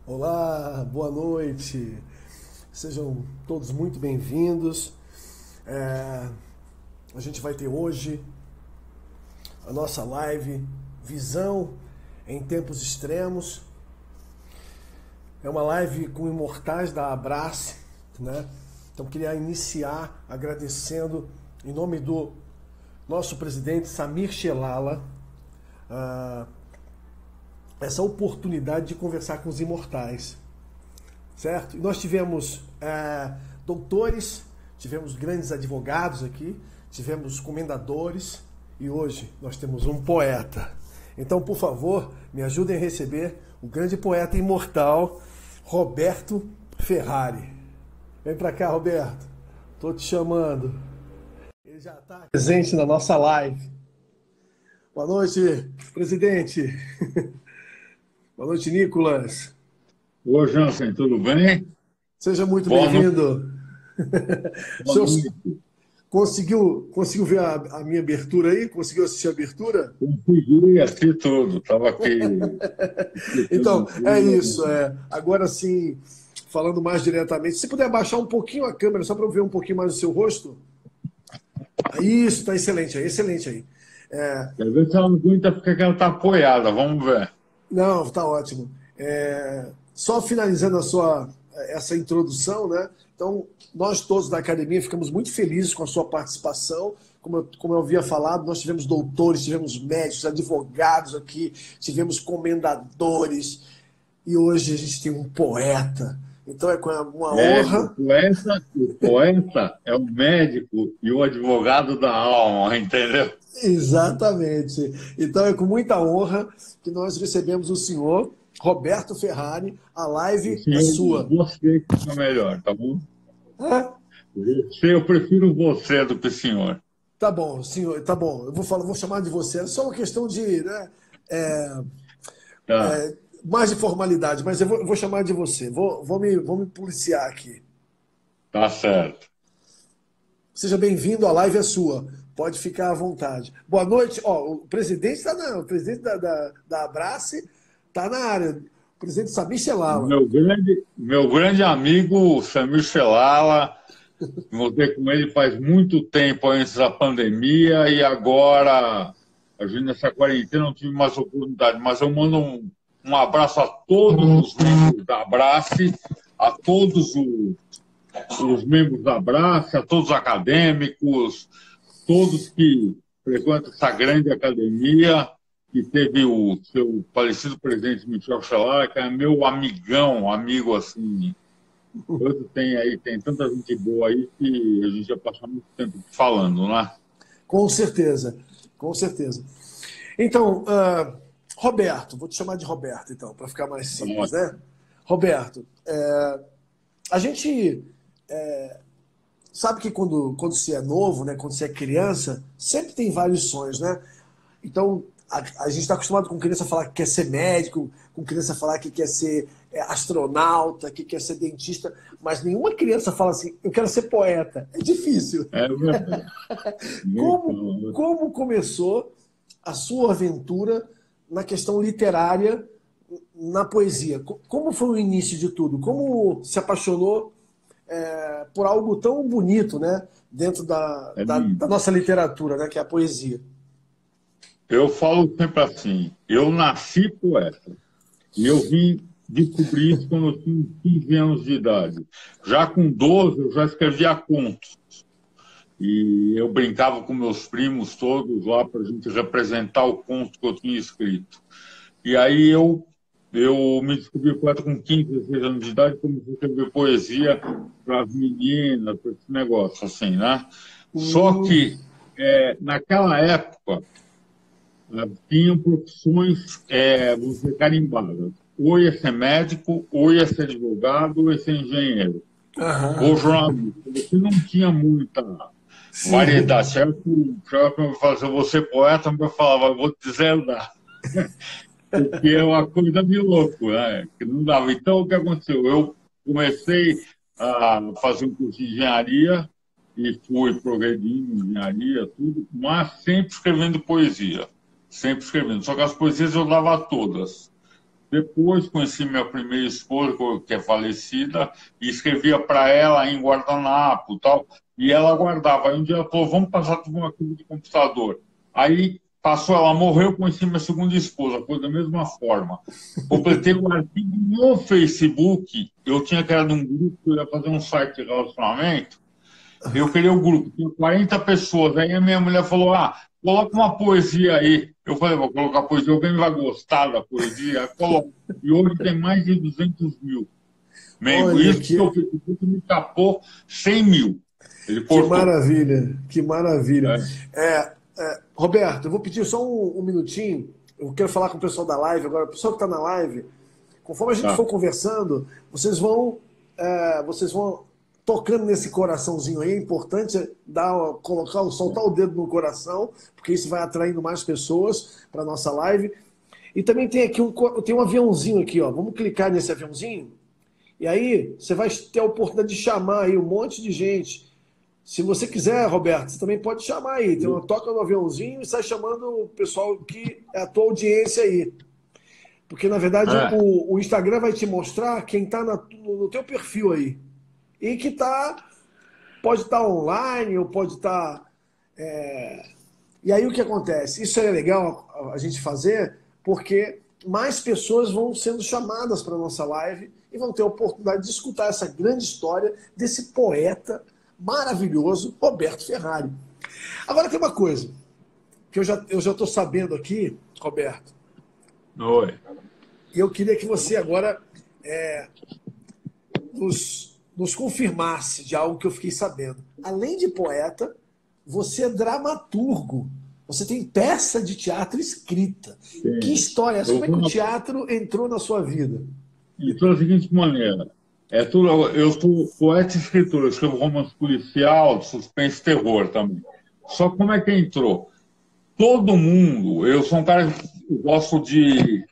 Olá, boa noite. Sejam todos muito bem-vindos. É, a gente vai ter hoje a nossa live Visão em Tempos Extremos. É uma live com imortais da Abrace, né? Então queria iniciar agradecendo em nome do nosso presidente Samir Shelala essa oportunidade de conversar com os imortais, certo? E nós tivemos doutores, tivemos grandes advogados aqui, tivemos comendadores e hoje nós temos um poeta. Então, por favor, me ajudem a receber o grande poeta imortal, Roberto Ferrari. Vem pra cá, Roberto. Tô te chamando. Ele já está presente na nossa live. Boa noite, presidente. Boa noite, Nicolas. Ô, Jansen, tudo bem? Seja muito Boa noite. bem-vindo. O Boa senhor noite. conseguiu ver a minha abertura aí? Conseguiu assistir a abertura? Consegui assistir tudo. Estava aqui. Então, é isso. Agora sim, falando mais diretamente, se puder baixar um pouquinho a câmera, só para eu ver um pouquinho mais o seu rosto. Isso, está excelente aí, excelente aí. Quer ver se ela não aguenta porque ela está apoiada. Vamos ver. Não, tá ótimo. Só finalizando essa introdução, né? Então, nós todos da academia ficamos muito felizes com a sua participação. Como eu havia falado, nós tivemos doutores, tivemos médicos, advogados aqui, tivemos comendadores e hoje a gente tem um poeta. Então é com uma honra. O poeta é o médico e o advogado da alma, entendeu? Exatamente. Então é com muita honra que nós recebemos o senhor Roberto Ferrari. A O live é senhor, sua. você que é melhor, tá bom? É? Eu prefiro você do que o senhor. Tá bom, senhor, tá bom. Vou chamar de você. É só uma questão de, né, Tá, mais de formalidade, mas eu vou chamar de você. Vou me policiar aqui. tá certo. Seja bem-vindo, a live é sua. Pode ficar à vontade. Boa noite. Ó, o presidente o presidente da Abrace está na área. O presidente Samir Shelala. Meu grande amigo Samir Shelala. Voltei com ele faz muito tempo antes da pandemia e agora, a gente nessa quarentena não tive mais oportunidade, mas eu mando um abraço a todos os membros da Abrace, a todos os membros da Abrace, a todos os acadêmicos, todos que frequentam essa grande academia, que teve o seu falecido presidente Michel Chelar, que é meu amigão, amigo assim. Hoje tem tanta gente boa aí que a gente já passou muito tempo falando, né? Com certeza, com certeza. Então, Roberto, vou te chamar de Roberto, então, para ficar mais simples, né? Roberto, a gente sabe que quando se é novo, né, quando se é criança, sempre tem vários sonhos, né? Então, a gente está acostumado com criança falar que quer ser médico, com criança falar que quer ser astronauta, que quer ser dentista, mas nenhuma criança fala assim, eu quero ser poeta. É difícil. É verdade. Como começou a sua aventura na questão literária, na poesia? Como foi o início de tudo? Como se apaixonou por algo tão bonito, né, dentro da nossa literatura, né, que é a poesia? Eu falo sempre assim, eu nasci poeta. E eu vim descobrir isso quando eu tinha 15 anos de idade. Já com 12, eu já escrevia contos. E eu brincava com meus primos todos lá para a gente representar o conto que eu tinha escrito. E aí eu me descobri poeta com 15, 16 anos de idade, comecei a escrever poesia para as meninas, para esse negócio assim, né? Só que, naquela época, tinham profissões, vamos dizer, carimbadas. Ou ia ser médico, ou ia ser advogado, ou ia ser engenheiro, ou Aham. jornalista. Você não tinha muita Sim. variedade. Certo? Chegava para mim e falava assim, eu vou ser poeta, eu falava, eu vou te deserdar. Porque é uma coisa de louco, né? Que não dava. Então, o que aconteceu? Eu comecei a fazer um curso de engenharia e fui progredindo em engenharia, tudo, mas sempre escrevendo poesia. Sempre escrevendo. Só que as poesias eu dava todas. Depois conheci minha primeira esposa, que é falecida, e escrevia para ela em guardanapo e tal, e ela guardava. Aí um dia ela falou, vamos passar tudo uma coisa de computador. Aí passou, ela morreu, conheci minha segunda esposa, foi da mesma forma. Completei o artigo no Facebook, eu tinha criado um grupo, eu ia fazer um site de relacionamento, eu criei o grupo, tinha 40 pessoas, aí a minha mulher falou, coloca uma poesia aí. Eu falei, vou colocar poesia, alguém vai gostar da poesia? Aí coloca. E hoje tem mais de 200 mil membros. Olha, Isso que o Facebook me capou 100 mil. Ele que cortou. maravilha, que maravilha. Roberto, eu vou pedir só um minutinho. Eu quero falar com o pessoal da live agora. O pessoal que está na live, conforme a gente for conversando, vocês vão tocando nesse coraçãozinho aí. É importante soltar o dedo no coração, porque isso vai atraindo mais pessoas para a nossa live. E também tem aqui um aviãozinho aqui, ó. Vamos clicar nesse aviãozinho. E aí você vai ter a oportunidade de chamar aí um monte de gente. Se você quiser, Roberto, você também pode chamar aí. Toca no aviãozinho e sai chamando o pessoal que é a tua audiência aí. Porque, na verdade, o Instagram vai te mostrar quem está no teu perfil aí. E que pode estar online ou pode estar... E aí o que acontece? Isso é legal a gente fazer porque mais pessoas vão sendo chamadas para a nossa live e vão ter a oportunidade de escutar essa grande história desse poeta maravilhoso, Roberto Ferrari. Agora tem uma coisa que eu já estou sabendo aqui, Roberto. Oi. E eu queria que você agora nos confirmasse de algo que eu fiquei sabendo. Além de poeta, você é dramaturgo. Você tem peça de teatro escrita. Sim. Que história é essa? Como é que o teatro entrou na sua vida? Entrou da seguinte maneira. Eu sou poeta e escritor, eu escrevo romance policial, suspense e terror também. Só como é que entrou? Todo mundo, eu sou um cara que gosto de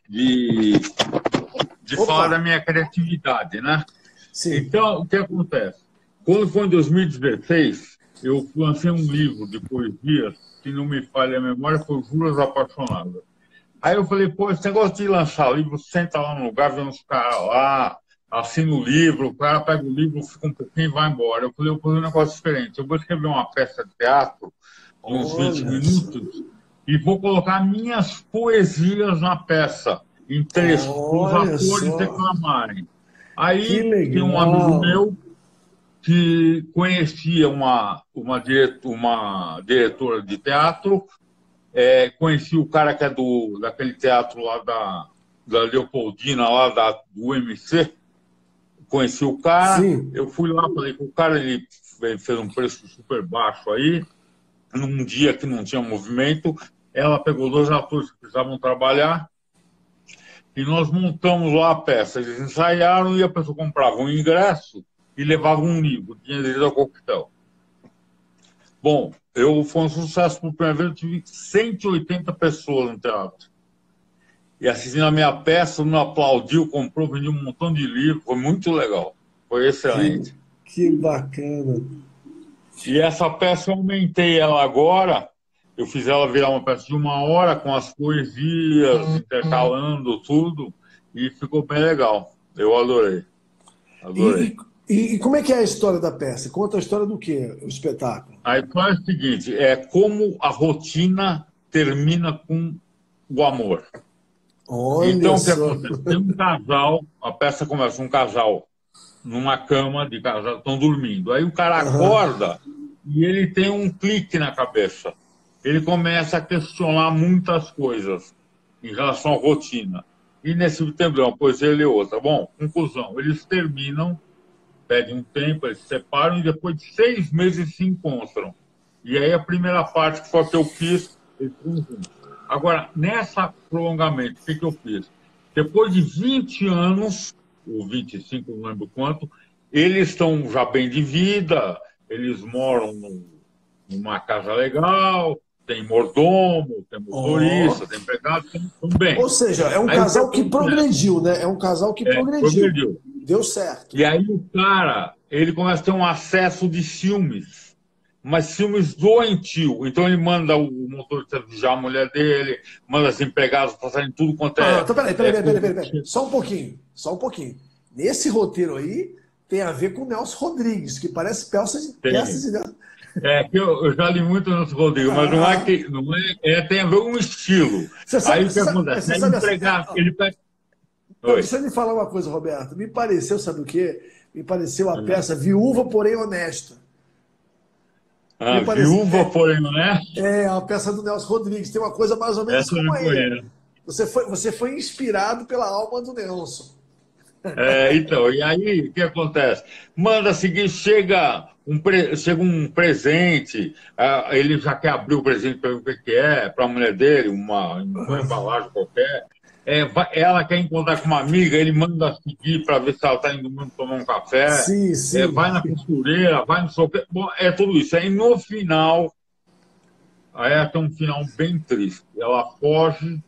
falar da minha criatividade, né? Sim. Então, o que acontece? Quando foi em 2016, eu lancei um livro de poesias, que não me falha a memória, foi Juras Apaixonadas. Aí eu falei, esse negócio de lançar livro, senta lá no lugar, vê uns caras lá, assina o livro, o cara pega o livro, fica um pouquinho e vai embora. Eu falei, eu vou fazer um negócio diferente. Eu vou escrever uma peça de teatro, de uns 20 minutos, e vou colocar minhas poesias na peça, em texto, para os atores declamarem. Aí tem um amigo meu que conhecia uma diretora de teatro, conheci o cara que é daquele teatro lá da Leopoldina, lá do UMC, conheci o cara, sim. Eu fui lá, falei com o cara, ele fez um preço super baixo aí, num dia que não tinha movimento, ela pegou 2 atores que precisavam trabalhar, e nós montamos lá a peça. Eles ensaiaram e a pessoa comprava um ingresso e levava um livro, tinha direito ao coquetel. Bom, foi um sucesso por primeira vez, eu tive 180 pessoas no teatro. E assistindo a minha peça, me aplaudiu, comprou, vendeu um montão de livros, foi muito legal, foi excelente. Que bacana. E essa peça eu aumentei ela agora, eu fiz ela virar uma peça de 1 hora, com as poesias, intercalando tudo, e ficou bem legal. Eu adorei. E como é que é a história da peça? Conta a história do quê, o espetáculo? A história é o seguinte, como a rotina termina com o amor. Olha então, só. O que acontece? Tem um casal, a peça começa um casal numa cama de casal, estão dormindo. Aí o cara acorda e ele tem um clique na cabeça. Ele começa a questionar muitas coisas em relação à rotina. E nesse tempo, uma poesia ele outra. Bom, conclusão, eles terminam, pedem um tempo, eles se separam e depois de 6 meses se encontram. E aí a primeira parte, que foi a que eu fiz, eles ficam juntos. Agora, nessa prolongamento, o que eu fiz? Depois de 20 anos, ou 25, não lembro quanto, eles estão já bem de vida, eles moram numa casa legal, tem mordomo, tem motorista, tem empregado, estão bem. Ou seja, é um casal que progrediu, né? É um casal que progrediu. Deu certo. E aí o cara, ele começa a ter um acesso de ciúmes. mas filmes doentio. Então ele manda o motorista vigiar a mulher dele, manda as empregadas passarem tudo quanto é... Então, peraí. Só um pouquinho. Nesse roteiro aí, tem a ver com o Nelson Rodrigues, que parece peças de... Que eu já li muito Nelson Rodrigues, mas não é que... Não tem a ver com o estilo. Aí o que acontece? Ele pega... Deixa eu lhe falar uma coisa, Roberto. Me pareceu, sabe o quê? Me pareceu a peça Viúva, porém honesta. Viúva, porém honesta? A peça do Nelson Rodrigues. Tem uma coisa mais ou menos como aí. Você foi inspirado pela alma do Nelson. Então, e aí o que acontece? Manda seguir, chega um presente, ele já quer abrir o presente para ver o que é, para a mulher dele, uma embalagem qualquer. Ela quer encontrar com uma amiga, ele manda seguir para ver se ela está indo mesmo tomar um café. Sim. Vai na costureira, vai no soquete. Bom, é tudo isso. Aí no final, tem um final bem triste. Ela foge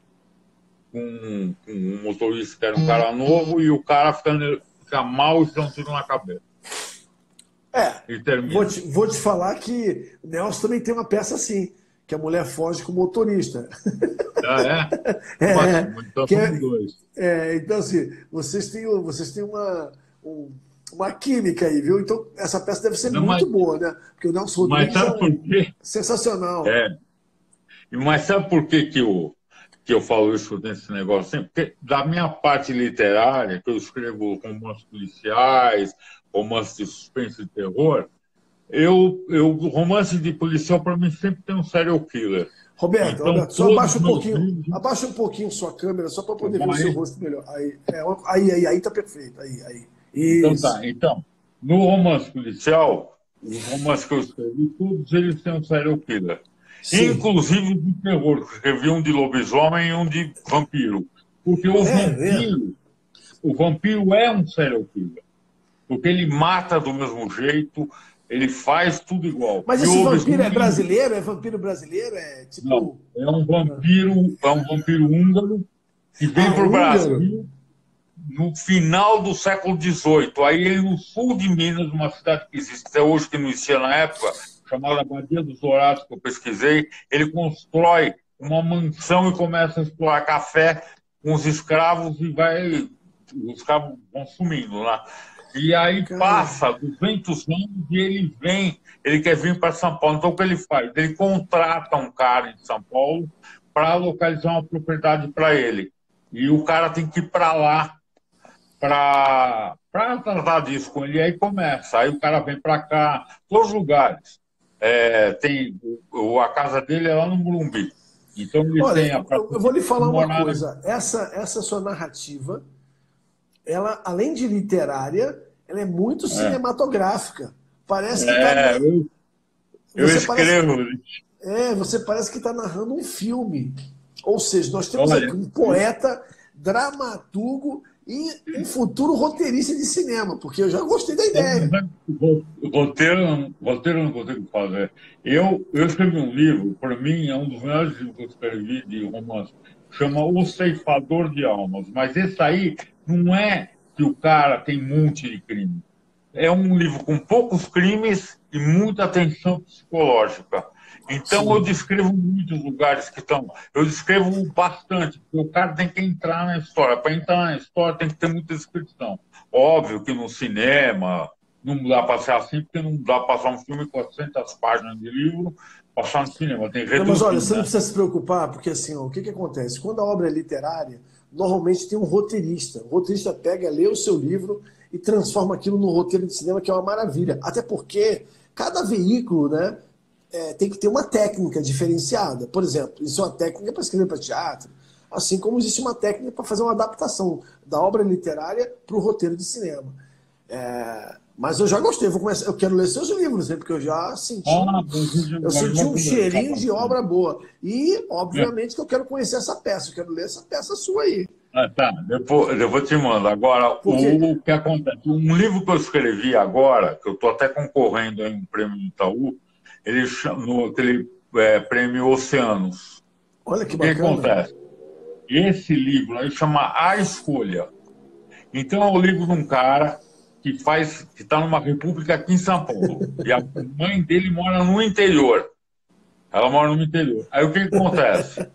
com um motorista que era um cara novo e o cara fica mal e fica um tiro na cabeça. Vou te falar que o Nelson também tem uma peça assim, que a mulher foge com o motorista. Então são dois. Então, assim, vocês têm uma química aí, viu? Então, essa peça deve ser muito boa, né? Porque o Nelson Rodrigues sensacional. Mas sabe por que eu falo isso nesse negócio? Porque da minha parte literária, que eu escrevo romances policiais, romances de suspense e terror, romance de policial, para mim, sempre tem um serial killer. Roberto, só abaixa um pouquinho sua câmera, só para poder ver o seu rosto melhor. Aí tá perfeito. Então, no romance policial, os romances que eu escrevi, todos eles têm um serial killer. Sim. Inclusive de terror, que escrevi um de lobisomem e um de vampiro. Porque o vampiro é um serial killer. Porque ele mata do mesmo jeito, ele faz tudo igual. Mas esse vampiro é brasileiro? É vampiro brasileiro? Não, é um vampiro húngaro que vem para o Brasil no final do século XVIII. Aí ele, no sul de Minas, uma cidade que existe até hoje, que não existia na época, chamada Badia dos Dourados, que eu pesquisei, ele constrói uma mansão e começa a explorar café com os escravos e os escravos vão sumindo lá. E aí passa 200 anos e ele quer vir para São Paulo. Então o que ele faz? Ele contrata um cara em São Paulo para localizar uma propriedade para ele. E o cara tem que ir para lá para tratar disso com ele. E aí começa. Aí o cara vem para cá, todos os lugares. A casa dele é lá no Morumbi. Então ele eu vou lhe falar uma coisa. Essa sua narrativa, ela, além de literária, ela é muito cinematográfica. Parece que eu escrevo. Você parece que está narrando um filme. Ou seja, nós temos aqui um poeta, dramaturgo e um futuro roteirista de cinema, porque eu já gostei da ideia. Roteiro não consigo fazer. Eu escrevi um livro, para mim, é um dos melhores livros que eu escrevi de romance, chama O Ceifador de Almas. Mas esse aí não é que o cara tem um monte de crime. É um livro com poucos crimes e muita atenção psicológica. Então, eu descrevo muitos lugares que estão... Eu descrevo bastante, porque o cara tem que entrar na história. Para entrar na história, tem que ter muita descrição. Óbvio que no cinema não dá para ser assim, porque não dá para passar um filme com 400 páginas de livro, passar no cinema. Tem reduzido, mas olha, você não precisa se preocupar, porque assim, o que acontece? Quando a obra é literária, normalmente tem um roteirista. O roteirista pega, lê o seu livro e transforma aquilo num roteiro de cinema, que é uma maravilha. Até porque cada veículo, né, tem que ter uma técnica diferenciada. Por exemplo, isso é uma técnica para escrever para teatro, assim como existe uma técnica para fazer uma adaptação da obra literária para o roteiro de cinema. Mas eu já gostei, eu quero ler seus livros, né, porque eu já senti, um cheirinho de obra boa. E, obviamente, que eu quero conhecer essa peça, eu quero ler essa peça sua aí. Tá, depois eu vou te mandar. Agora, o que acontece? Um livro que eu escrevi agora, que eu estou até concorrendo em um prêmio do Itaú, ele chamou aquele prêmio Oceanos. Olha que bacana. O que acontece? Esse livro aí chama A Escolha. Então é o livro de um cara que está numa república aqui em São Paulo. E a mãe dele mora no interior. Ela mora no interior. Aí o que acontece?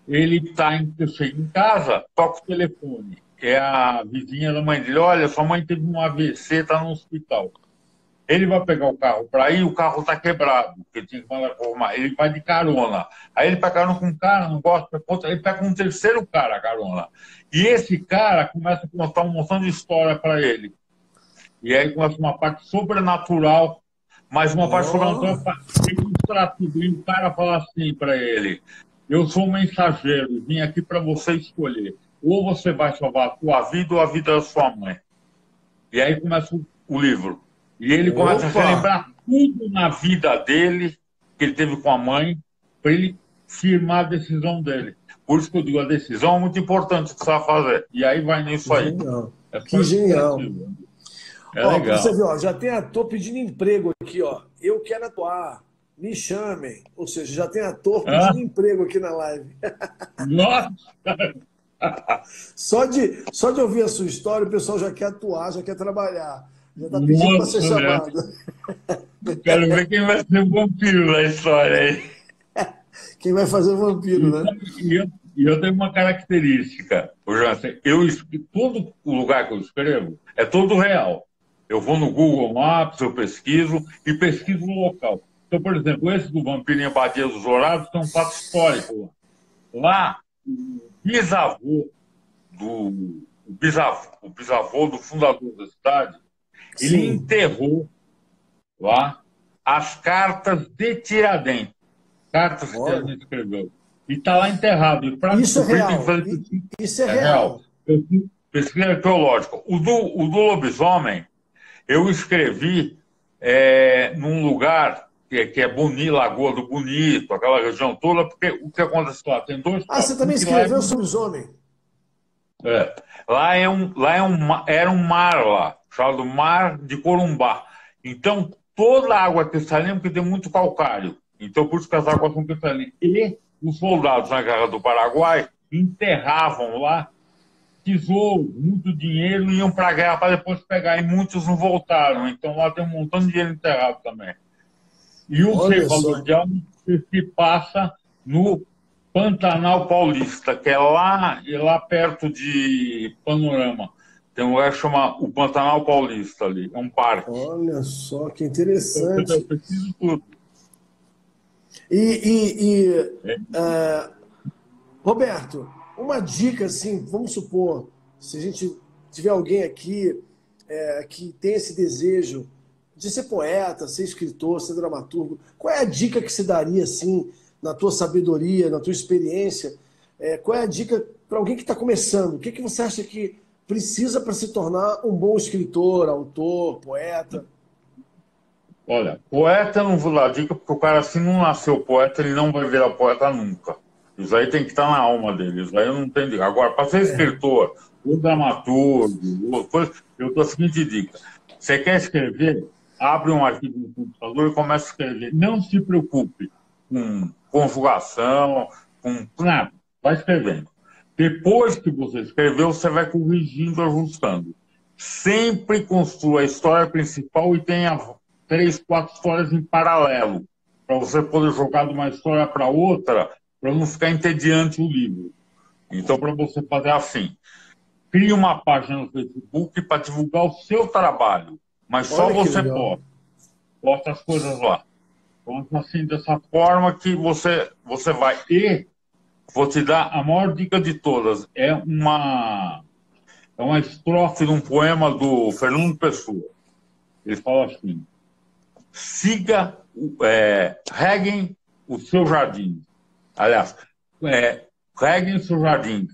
Ele chega em casa, toca o telefone. É a vizinha da mãe dele. Olha, sua mãe teve um AVC, está no hospital. Ele vai pegar o carro para ir, o carro está quebrado, porque tinha que mandar arrumar. Ele vai de carona. Aí ele pega carona com um cara, não gosta, ele pega com um terceiro cara a carona. E esse cara começa a contar um montão de história para ele. E aí começa uma parte sobrenatural, mas uma parte sobrenatural para ilustrar tudo. E o cara fala assim para ele: eu sou um mensageiro, vim aqui para você escolher. Ou você vai salvar a tua vida ou a vida da sua mãe. E aí começa o livro. E ele começa a relembrar tudo na vida dele, que ele teve com a mãe, para ele firmar a decisão dele. Por isso que eu digo, a decisão é muito importante que você vai fazer. E aí vai nisso aí. Genial. Que genial. Legal. Você viu, já tem ator pedindo emprego aqui, ó. Eu quero atuar. Me chamem. Ou seja, já tem ator pedindo emprego aqui na live. Nossa! Só de ouvir a sua história, o pessoal já quer atuar, já quer trabalhar. Já está pedindo para ser chamado. Quero ver quem vai ser o vampiro na história aí. Quem vai fazer o vampiro, né? E eu tenho uma característica, Jansen. Todo o lugar que eu escrevo é todo real. Eu vou no Google Maps, eu pesquiso e pesquiso o local. Então, por exemplo, esse do Vampiro em Abadia dos Dourados tem um fato histórico lá. Lá, o bisavô do fundador da cidade, ele enterrou lá as cartas de Tiradentes. Cartas que Tiradentes escreveu. E está lá enterrado. E isso é real. Isso é real. Pesquisa arqueológica. O do lobisomem, eu escrevi num lugar que é Bonito, Lagoa do Bonito, aquela região toda, porque o que acontece lá? Tem dois... você também escreveu sobre o lobisomem? Era um mar lá, chamado Mar de Corumbá. Então, toda a água é cristalina, porque tem muito calcário. Então, por isso que as águas são cristalinas. E os soldados na Guerra do Paraguai enterravam lá tesouros, muito dinheiro, e iam para a guerra para depois pegar. E muitos não voltaram. Então, lá tem um montão de dinheiro enterrado também. E o Ceifador de Alma se passa no Pantanal Paulista, que é lá perto de Panorama. Tem um lugar que chama o Pantanal Paulista ali, é um parque. Olha só, que interessante. Eu preciso tudo. Roberto, uma dica assim, vamos supor, se a gente tiver alguém aqui que tem esse desejo de ser poeta, ser escritor, ser dramaturgo, qual é a dica que se daria assim, na tua sabedoria, na tua experiência? Qual é a dica para alguém que está começando? O que você acha que precisa para se tornar um bom escritor, autor, poeta? Olha, poeta eu não vou dar dica, porque o cara, se não nasceu poeta, ele não vai virar poeta nunca. Isso aí tem que estar na alma dele. Isso aí eu não tenho dica. Agora, para ser escritor, ou dramaturgo, eu dou a seguinte dica. Você quer escrever? Abre um arquivo no computador e começa a escrever. Não se preocupe com conjugação, com nada. Vai escrevendo. Depois que você escreveu, você vai corrigindo, ajustando. Sempre construa a história principal e tenha 3, 4 histórias em paralelo, para você poder jogar de uma história para outra, para não ficar entediante o livro. Então, para você fazer assim, crie uma página no Facebook para divulgar o seu trabalho, mas só você posta as coisas lá. Então, assim, dessa forma que você vai. E vou te dar a maior dica de todas. É uma estrofe de um poema do Fernando Pessoa. Ele fala assim: reguem o seu jardim. Aliás, reguem o seu jardim.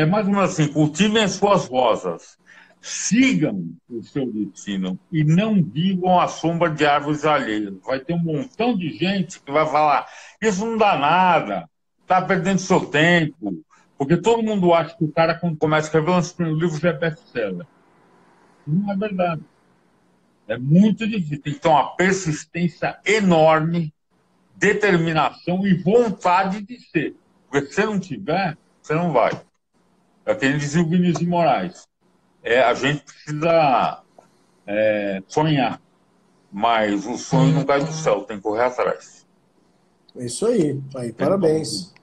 Mais ou menos assim, cultivem as suas rosas. Sigam o seu destino e não vivam à sombra de árvores alheias. Vai ter um montão de gente que vai falar: isso não dá nada, está perdendo seu tempo. Porque todo mundo acha que o cara, quando começa a escrever, lança o primeiro livro, já é best-seller. Não é verdade. É muito difícil. Tem que ter uma persistência enorme, determinação e vontade de ser. Porque se você não tiver, você não vai. É quem dizia o Vinícius de Moraes. a gente precisa sonhar, mas o sonho não cai do céu, tem que correr atrás. É isso aí. Aí, parabéns.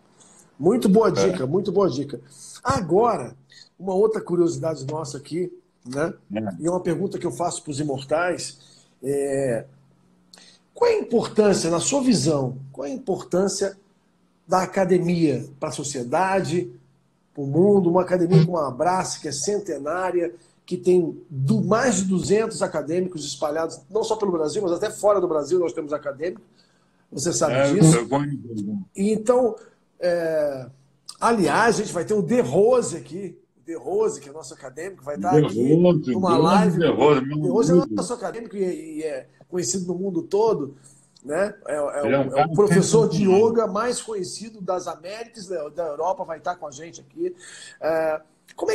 Muito boa dica, muito boa dica. Agora, uma outra curiosidade nossa aqui, né? E é uma pergunta que eu faço para os imortais. Qual é a importância, na sua visão, qual é a importância da academia para a sociedade, para o mundo? Uma academia como a Abrace, que é centenária, que tem mais de 200 acadêmicos espalhados, não só pelo Brasil, mas até fora do Brasil nós temos acadêmicos. Você sabe disso? E então, aliás, a gente vai ter o De Rose aqui. O De Rose, que é nosso acadêmico, vai estar aqui numa live. De Rose é nosso acadêmico e é conhecido no mundo todo. Né? É o professor de yoga mais conhecido das Américas, da Europa, vai estar com a gente aqui. Como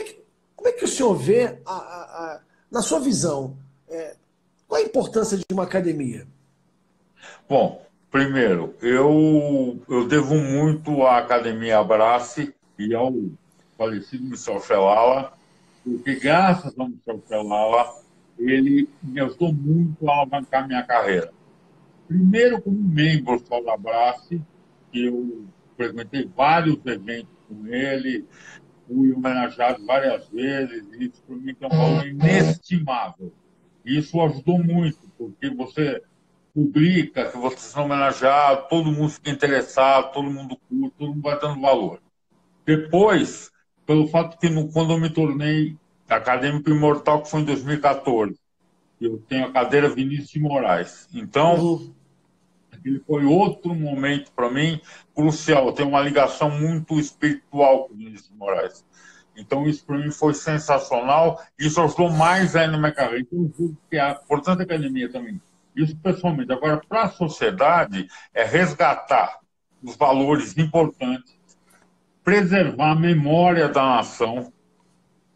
é que o senhor vê, na sua visão, qual a importância de uma academia? Bom, primeiro, eu devo muito à Academia Abrace e ao falecido Michel Felala, porque graças ao Michel Felala, ele me ajudou muito a alavancar minha carreira. Primeiro, como membro só da Abrace, que eu frequentei vários eventos com ele, fui homenageado várias vezes, e isso para mim é um valor inestimável. E isso ajudou muito, porque você publica que você está homenageado, todo mundo fica interessado, todo mundo curte, todo mundo vai dando valor. Depois, pelo fato que quando eu me tornei acadêmico imortal, que foi em 2014, eu tenho a cadeira Vinícius de Moraes. Então, aquele foi outro momento para mim crucial. Eu tenho uma ligação muito espiritual com o Vinícius de Moraes. Então, isso para mim foi sensacional. Isso ajudou mais ainda na minha carreira. Então, eu juro que é importante a academia também. Isso pessoalmente. Agora, para a sociedade, é resgatar os valores importantes, preservar a memória da nação,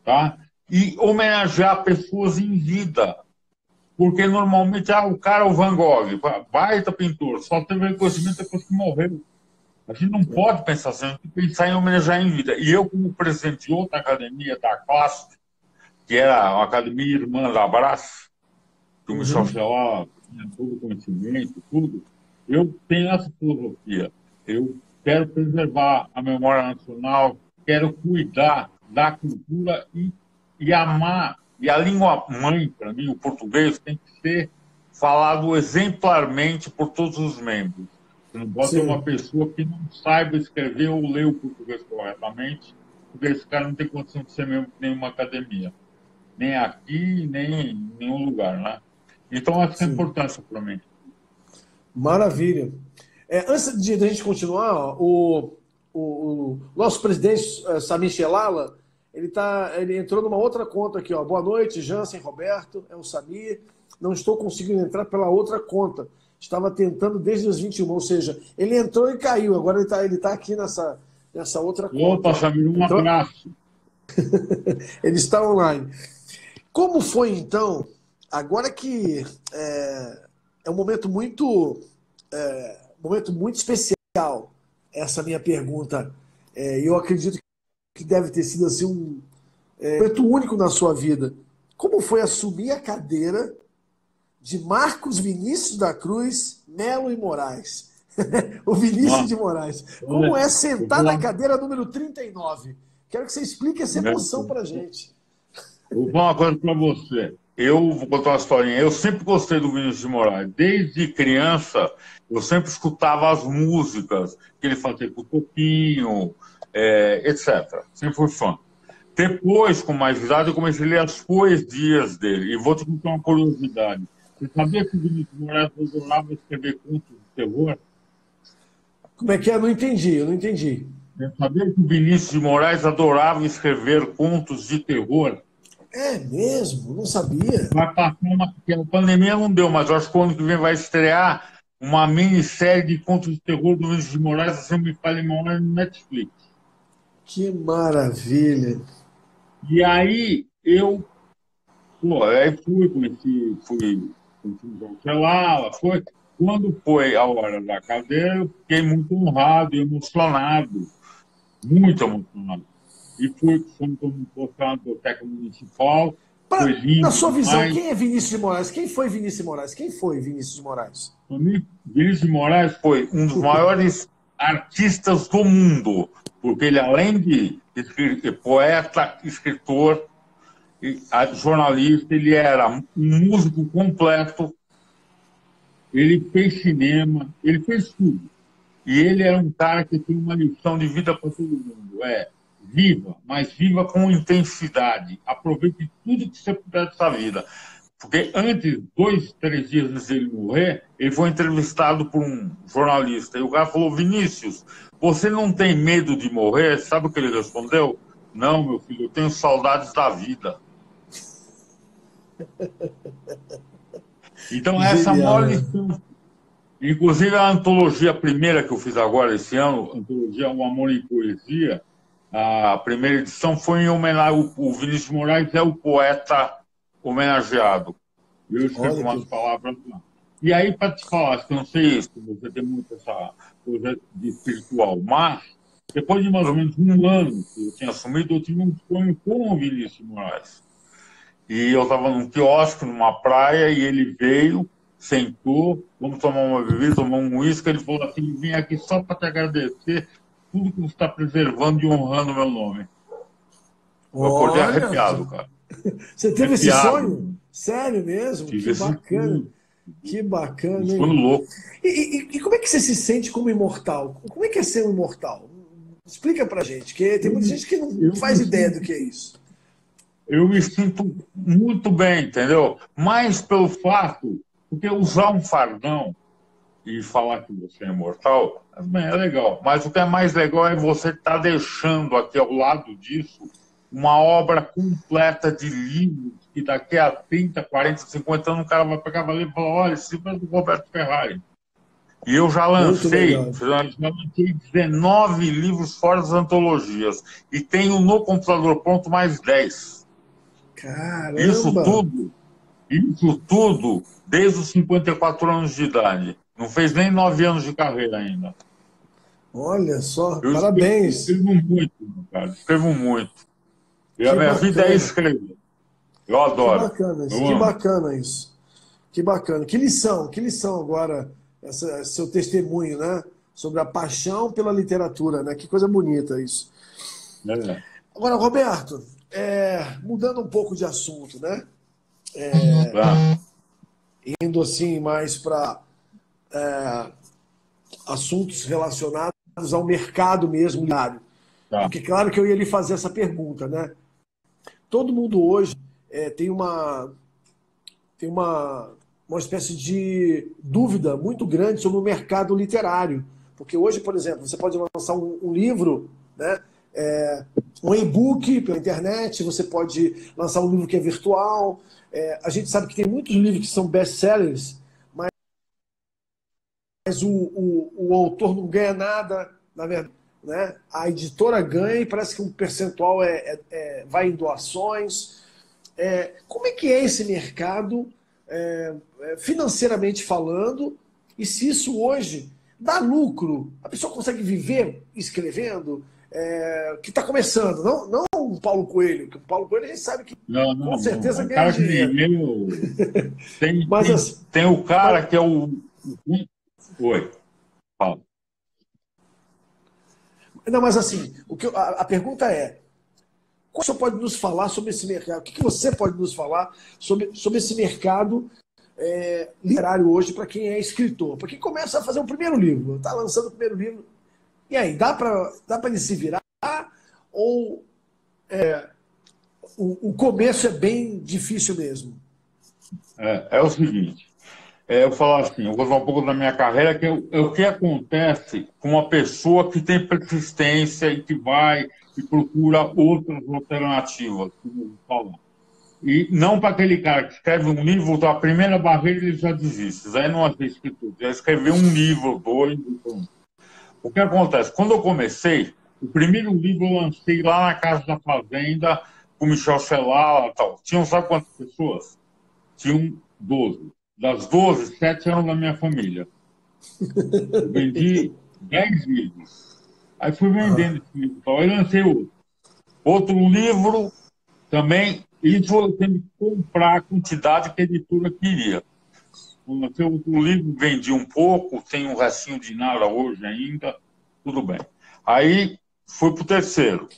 tá? E homenagear pessoas em vida. Porque normalmente o cara, o Van Gogh, baita pintor, só teve reconhecimento depois que morreu. A gente não pode pensar assim, a gente tem que pensar em homenagear em vida. E eu, como presidente de outra academia da classe, que era uma academia irmã da Abrace, que o Michel Felala tinha todo o conhecimento, tudo, eu tenho essa filosofia. Eu quero preservar a memória nacional, quero cuidar da cultura e amar. E a língua mãe, para mim, o português, tem que ser falado exemplarmente por todos os membros. Você não pode ter uma pessoa que não saiba escrever ou ler o português corretamente, porque esse cara não tem condição de ser membro de nenhuma academia. Nem aqui, nem em nenhum lugar, né? Então, essa é a importância para mim. Maravilha. Antes de a gente continuar, o nosso presidente, Samir Shelala, ele entrou numa outra conta aqui. Boa noite, Jansen, Roberto, é o Samir. Não estou conseguindo entrar pela outra conta. Estava tentando desde as 21, ou seja, ele entrou e caiu. Agora ele tá aqui nessa outra conta. Opa, Samir, um abraço. Ele está online. Como foi, então, agora que é um momento muito especial, essa minha pergunta, eu acredito que deve ter sido assim, um momento único na sua vida. Como foi assumir a cadeira de Marcos Vinícius da Cruz, Melo e Moraes? O Vinícius de Moraes. Como é sentar na cadeira número 39? Quero que você explique essa emoção para a gente. Vou falar uma coisa para você. Eu vou contar uma historinha. Eu sempre gostei do Vinícius de Moraes. Desde criança, eu sempre escutava as músicas que ele fazia com o Toquinho, etc. Sempre fui fã. Depois, com mais idade, eu comecei a ler as poesias dele. E vou te contar uma curiosidade. Você sabia que o Vinícius de Moraes adorava escrever contos de terror? Como é que é? Eu não entendi. Você sabia que o Vinícius de Moraes adorava escrever contos de terror? É mesmo? Não sabia. Vai passar a pandemia não deu, mas eu acho que o ano que vem vai estrear uma minissérie de contos de terror do Vinícius de Moraes, assim me falha memória, no Netflix. Que maravilha. E aí aí fui lá, foi. Quando foi a hora da cadeira, eu fiquei muito honrado e emocionado, muito emocionado. e fomos para a biblioteca municipal. Foi lindo. Na sua visão, demais. quem é Vinícius de Moraes? Quem foi Vinícius de Moraes? Quem foi Vinícius de Moraes? Vinícius de Moraes foi um dos maiores artistas do mundo, porque ele, além de poeta, escritor, jornalista, ele era um músico completo, ele fez cinema, ele fez tudo. E ele era um cara que tem uma lição de vida para todo mundo. Viva, mas viva com intensidade. Aproveite tudo que você puder dessa vida. Porque antes, 2, 3 dias antes dele morrer, ele foi entrevistado por um jornalista. E o cara falou: Vinícius, você não tem medo de morrer? Sabe o que ele respondeu? Não, meu filho, eu tenho saudades da vida. Então, essa é a maior lição. Inclusive, a antologia primeira que eu fiz agora, esse ano, a antologia Um Amor em Poesia, a primeira edição foi em homenagem. O Vinícius de Moraes é o poeta homenageado. Eu escrevo umas palavras lá. E aí, para te falar, que eu não sei isso, você tem muito essa coisa de espiritual, mas depois de mais ou menos um ano que eu tinha assumido, eu tive um sonho com o Vinícius de Moraes. E eu estava num quiosque, numa praia, e ele veio, sentou, vamos tomar uma bebida, tomar um uísque. Ele falou assim: vim aqui só para te agradecer tudo que você está preservando e honrando o meu nome. Eu acordei arrepiado, cara. Você teve esse sonho? Sério mesmo? Que bacana. Que bacana, hein? Foi louco. E como é que você se sente como imortal? Como é que é ser um imortal? Explica pra gente, que tem muita gente que não faz ideia do que é isso. Eu me sinto muito bem, entendeu? Mais pelo fato, porque usar um fardão e falar que você é imortal, bem, é legal. Mas o que é mais legal é você estar deixando aqui ao lado disso uma obra completa de livros que daqui a 30, 40, 50 anos o cara vai pegar e falar: olha, esse livro é do Roberto Ferrari. E eu já lancei 19 livros fora das antologias. E tenho no computador pronto mais 10. Caramba! Isso tudo desde os 54 anos de idade. Não fez nem 9 anos de carreira ainda. Olha só, parabéns. Escrevo muito, cara. Escrevo muito. E a minha vida é escrever. Eu adoro. Que bacana isso. Que bacana. Que lição agora, seu testemunho, né? Sobre a paixão pela literatura, né? Que coisa bonita isso. Agora, Roberto, mudando um pouco de assunto, né? Indo assim mais para assuntos relacionados ao mercado mesmo literário. Porque claro que eu ia lhe fazer essa pergunta, né? Todo mundo hoje tem uma espécie de dúvida muito grande sobre o mercado literário. Porque hoje, por exemplo, você pode lançar um livro, né? Um e-book pela internet, você pode lançar um livro que é virtual. A gente sabe que tem muitos livros que são best-sellers, mas o autor não ganha nada, na verdade. Né? A editora ganha e parece que um percentual vai em doações. Como é que é esse mercado, financeiramente falando, e se isso hoje dá lucro? A pessoa consegue viver escrevendo? Que está começando, não o Paulo Coelho, que o Paulo Coelho a gente sabe que com certeza ganha dinheiro. Tem o cara que é o... Oi, fala. Não, mas assim, a pergunta é: o que você pode nos falar sobre esse mercado? O que você pode nos falar sobre esse mercado literário hoje para quem é escritor? Para quem começa a fazer o primeiro livro, está lançando o primeiro livro. E aí, dá para ele se virar? Ou o começo é bem difícil mesmo? É o seguinte, eu falo assim, eu vou falar um pouco da minha carreira, que é o que acontece com uma pessoa que tem persistência e que vai e procura outras alternativas, como eu vou falar. E não para aquele cara que escreve um livro, a primeira barreira ele já desiste. Aí não é escritor, já escreveu um livro, 2, e pronto. O que acontece? Quando eu comecei, o primeiro livro eu lancei lá na Casa da Fazenda, com o Michel Celala e tal. Tinham, sabe quantas pessoas? Tinham 12. Das 12, 7 eram da minha família. Eu vendi 10 livros. Aí fui vendendo esse livro. Aí lancei outro. Outro livro também, isso eu tenho que comprar a quantidade que a editora queria. O seu outro livro vendi um pouco, tem um restinho de nada hoje ainda, tudo bem. Aí fui para o terceiro.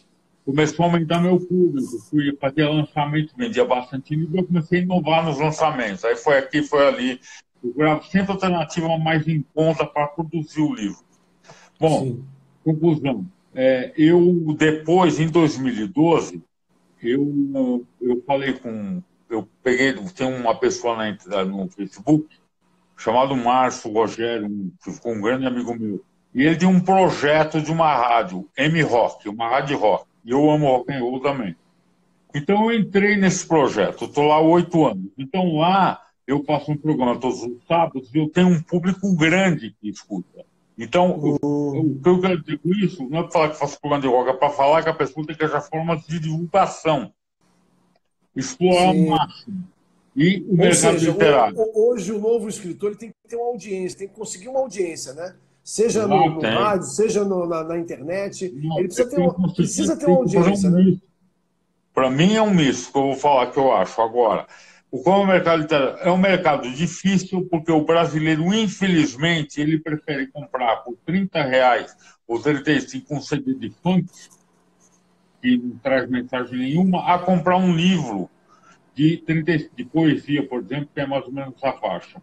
Começou a aumentar meu público, fui fazer lançamento, vendia bastante livro, eu comecei a inovar nos lançamentos. Aí foi aqui, foi ali. Eu procurava sempre alternativa mais em conta para produzir o livro. Bom, Sim. conclusão. Eu, depois, em 2012, eu falei com... Eu peguei, tem uma pessoa no Facebook, chamado Márcio Rogério, que ficou um grande amigo meu. E ele tinha um projeto de uma rádio, M-Rock, uma rádio rock. E eu amo rock and roll também. Então eu entrei nesse projeto, estou lá há 8 anos. Então lá eu faço um programa todos os sábados e eu tenho um público grande que escuta. Então, o que eu quero dizer com isso não é para falar que faço programa de rock, é para falar que a pessoa tem que achar formas de divulgação. Explorar ao máximo. E o mercado literário. Hoje o novo escritor ele tem que ter uma audiência, tem que conseguir uma audiência, né? Seja no rádio, seja na internet. Não, ele precisa ter uma audiência, né? Para mim é um misto, que eu vou falar que eu acho agora. Como o mercado literário é um mercado difícil, porque o brasileiro, infelizmente, ele prefere comprar por R$30 ou 35 um CD de funk, que não traz mensagem nenhuma, a comprar um livro de poesia, por exemplo, que é mais ou menos essa faixa.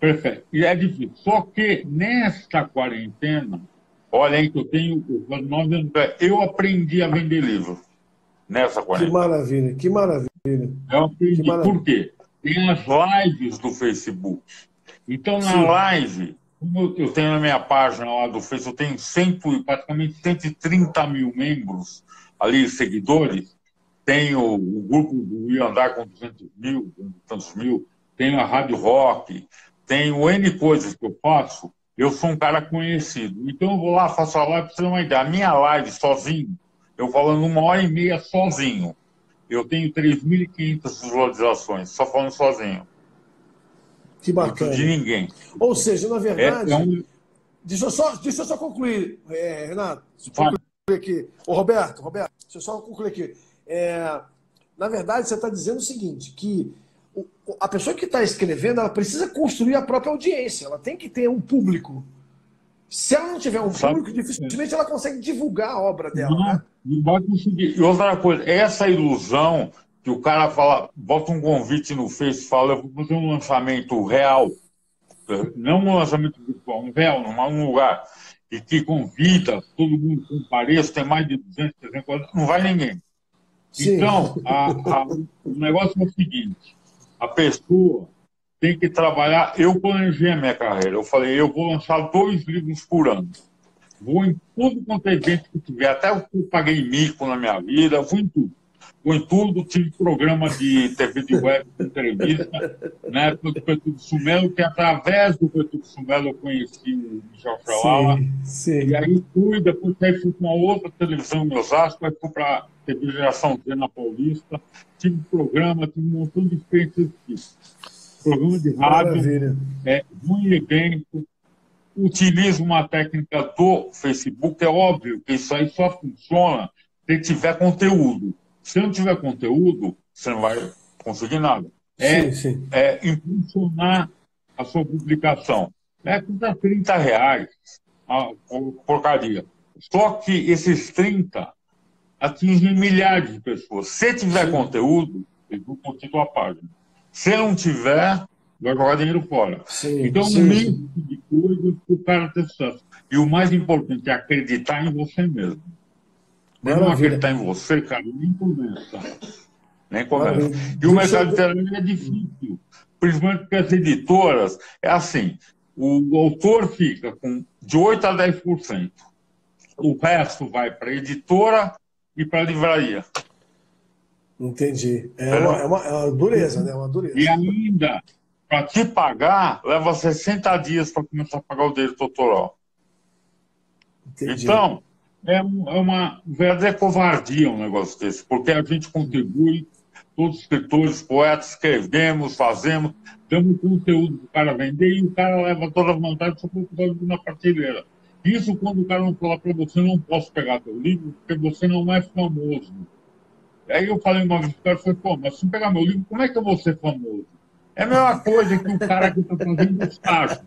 Perfeito. E é difícil. Só que nesta quarentena, olha aí que eu tenho 9 anos, eu aprendi a vender livro. Nessa quarentena. Que maravilha, que maravilha. Eu aprendi. Por quê? Tem as lives do Facebook. Então, na live, como eu tenho na minha página lá do Facebook, eu tenho praticamente 130 mil membros ali, seguidores. Tenho o grupo do Ia Andar com 200 mil, tantos mil. Tenho a Rádio Rock. Tenho N coisas que eu faço. Eu sou um cara conhecido. Então, eu vou lá, faço a live, para você ter uma ideia. A minha live, sozinho, eu falando 1h30 sozinho. Eu tenho 3.500 visualizações, só falando sozinho. Que bacana. De ninguém. Ou seja, na verdade... Deixa eu só concluir, Renato. Deixa eu concluir aqui. Roberto, deixa eu só concluir aqui. Na verdade, você está dizendo o seguinte, que a pessoa que está escrevendo, ela precisa construir a própria audiência. Ela tem que ter um público. Se ela não tiver um público, dificilmente ela consegue divulgar a obra dela, né? Não vai conseguir. E outra coisa, essa ilusão que o cara fala, bota um convite no Face, fala, eu vou fazer um lançamento real, não um lançamento virtual, um real, num lugar, e que convida todo mundo que compareça, tem mais de 200, 300, não vai ninguém. Sim. Então, o negócio é o seguinte, a pessoa tem que trabalhar. Eu planejei a minha carreira. Eu falei, eu vou lançar 2 livros por ano. Vou em tudo quanto é evento que tiver. Até eu paguei mico na minha vida. Vou em tudo. Vou em tudo. Tive programa de TV de web, de entrevista, na época do Petruccio Sumelo, que através do Petruccio Sumelo eu conheci o Michel Fralala. E aí depois fui para uma outra televisão em Osasco, aí fui para a TV Geração Z na Paulista. Tive programa, tive um montão de experiências. Programa de rádio, ruim evento, utilizo uma técnica do Facebook, é óbvio que isso aí só funciona se tiver conteúdo. Se não tiver conteúdo, você não vai conseguir nada. Impulsionar a sua publicação. Custa R$30, porcaria. Só que esses 30 atingem milhares de pessoas. Se tiver conteúdo, eles vão curtir a tua página. Se não tiver, vai jogar dinheiro fora. Então, no meio de coisas, o cara tem sucesso. E o mais importante é acreditar em você mesmo. Não acreditar em você, cara, nem começa. E o mercado literário é difícil. Principalmente porque as editoras, é assim, o autor fica com de 8% a 10%. O resto vai para a editora e para a livraria. Entendi. É uma dureza, né? Uma dureza. E ainda, para te pagar, leva 60 dias para começar a pagar o direito autoral. Entendi. Então, é uma verdadeira covardia um negócio desse, porque a gente contribui, todos os escritores, poetas, escrevemos, fazemos, damos conteúdo para o cara vender e o cara leva toda a vantagem só para o na prateleira. Isso quando o cara não fala para você, não posso pegar teu livro, porque você não é famoso. Aí eu falei uma vez, o cara falou, pô, mas se eu pegar meu livro, como é que eu vou ser famoso? É a mesma coisa que o cara que está fazendo estágio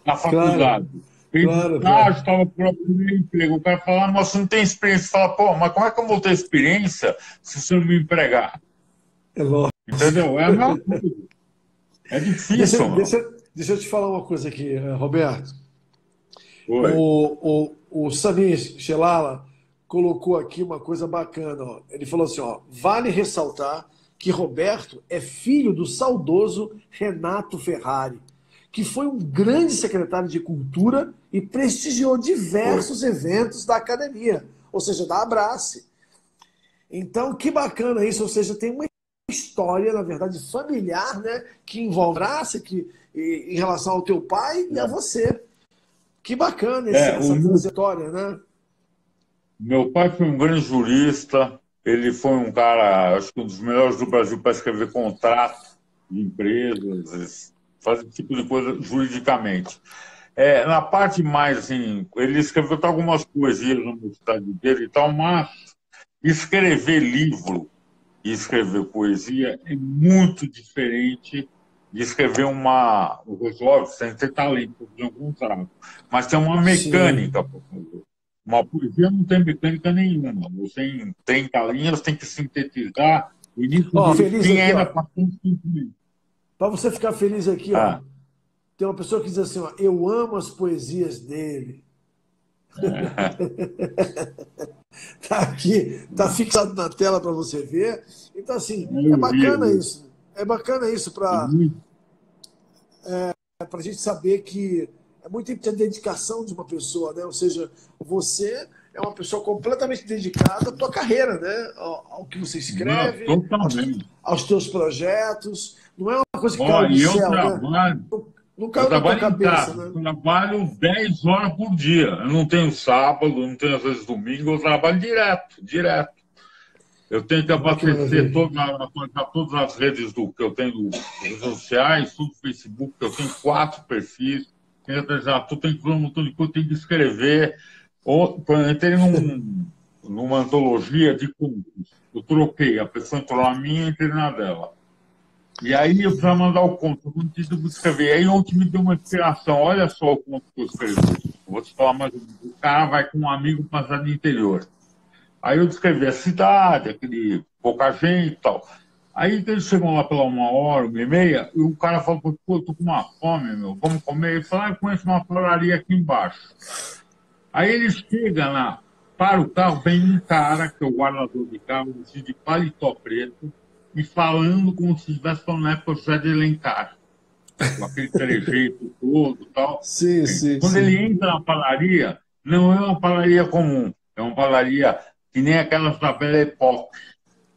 na Claro, faculdade. Fez claro, claro. estágio, estava por primeiro emprego. O cara fala, mas você não tem experiência. Fala, pô, mas como é que eu vou ter experiência se você não me empregar? É lógico. Entendeu? É a mesma coisa. É Deixa, difícil, meu. deixa, deixa eu te falar uma coisa aqui, Roberto. Oi. O Samir Shelala colocou aqui uma coisa bacana. Ó. Ele falou assim: ó, vale ressaltar que Roberto é filho do saudoso Renato Ferrari, que foi um grande secretário de cultura e prestigiou Oi. diversos eventos da academia, ou seja, da Abrace. Então, que bacana isso, ou seja, tem uma história, na verdade, familiar, né, que envolve a Abrace, em relação ao teu pai e a você. Que bacana O essa trajetória, né? meu pai foi um grande jurista. Ele foi um cara, acho que um dos melhores do Brasil para escrever contratos de empresas, fazer esse tipo de coisa juridicamente. Na parte mais, assim, ele escreveu até algumas poesias na mocidade dele e tal, mas escrever livro e escrever poesia é muito diferente de escrever uma. O óbvio, você tem que ter talento para fazer um contrato, mas tem uma Sim. mecânica para fazer. Uma poesia não tem mecânica nenhuma. Você, em 30 linhas, tem que sintetizar o início Ó, do feliz fim aqui, ainda ó. passando 5 minutos. Para você ficar feliz aqui, ó. Ah, Tem uma pessoa que diz assim, ó, eu amo as poesias dele. Tá aqui, tá fixado na tela para você ver. Então, assim, é eu vi, eu bacana vi. isso. É bacana isso É para muito. a gente saber que é muito importante a dedicação de uma pessoa, né? Ou seja, você é uma pessoa completamente dedicada à tua carreira, né? Ao que você Não, escreve, totalmente. aos teus projetos. Não é uma coisa que Ó, caiu do e eu céu, né? trabalho. Não Eu caiu da tua trabalho em cabeça, casa, né? eu trabalho 10 horas por dia. Eu não tenho sábado, não tenho às vezes domingo, eu trabalho direto, direto. Eu tenho que Ah, que abastecer maravilha. atualizar todas as redes que eu tenho, redes sociais, tudo Facebook, eu tenho 4 perfis, tenho que atualizar tudo, tenho que fazer um montão de coisa, tenho que escrever. Eu entrei numa antologia de contos. Eu troquei, a pessoa entrou na minha, eu entrei na dela. E aí eu precisava mandar o conto, eu não tinha que escrever. Aí ontem me deu uma inspiração, olha só o conto que eu escrevi. Vou te falar mais. O cara vai com um amigo passar no interior. Aí eu descrevi a cidade, aquele pouca gente e tal. Aí eles chegam lá pela 1 hora, 1h30, e o cara fala, pô, eu tô com uma fome, meu, vamos comer. Ele fala, eu conheço uma padaria aqui embaixo. Aí ele chega lá, para o carro, vem um cara, que é o guardador de carro, vestido de paletó preto, e falando como se estivesse falando na época do José de Alencar, com aquele trejeito todo e tal. Sim, sim, Quando ele sim. entra na padaria, não é uma padaria comum, é uma padaria que nem aquelas da Belle Époque,